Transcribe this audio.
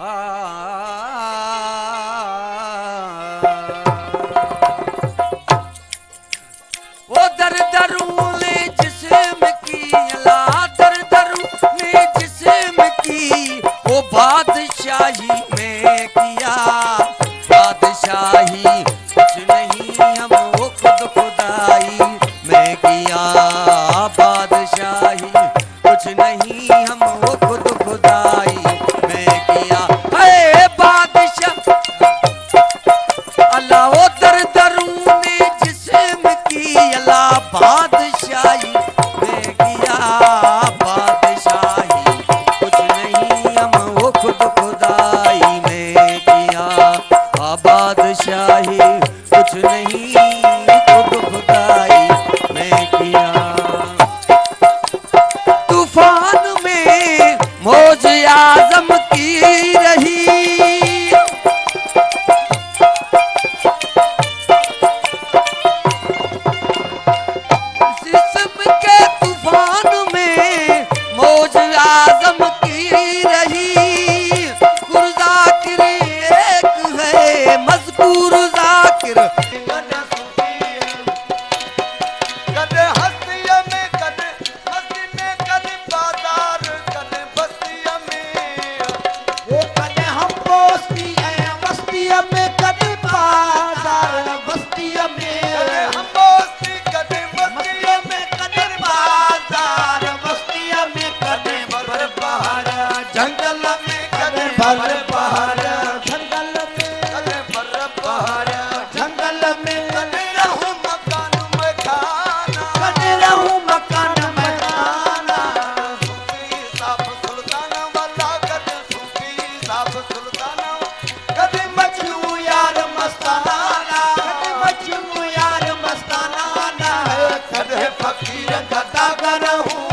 वो दर दरूले जिस्म की अला दर दरूले जिस्म की वो बादशाही में किया बादशाही कुछ नहीं हम वो खुद खुदाई में किया बादशाही कुछ नहीं हम वो खुद खुदाई में किया है बादशाह अल्लाह वो दर दरूने जिस्म की अल्लाह बादशाही में किया बादशाही कुछ नहीं हम वो खुद खुदाई में किया बादशाही कुछ नहीं खुद खुदाई में किया तूफान में मौज आजम की रही जिस्म के तूफान में मौज आजम की रही गुरजाकिर एक है मज़कूर जाकिर फकीर कदा करूं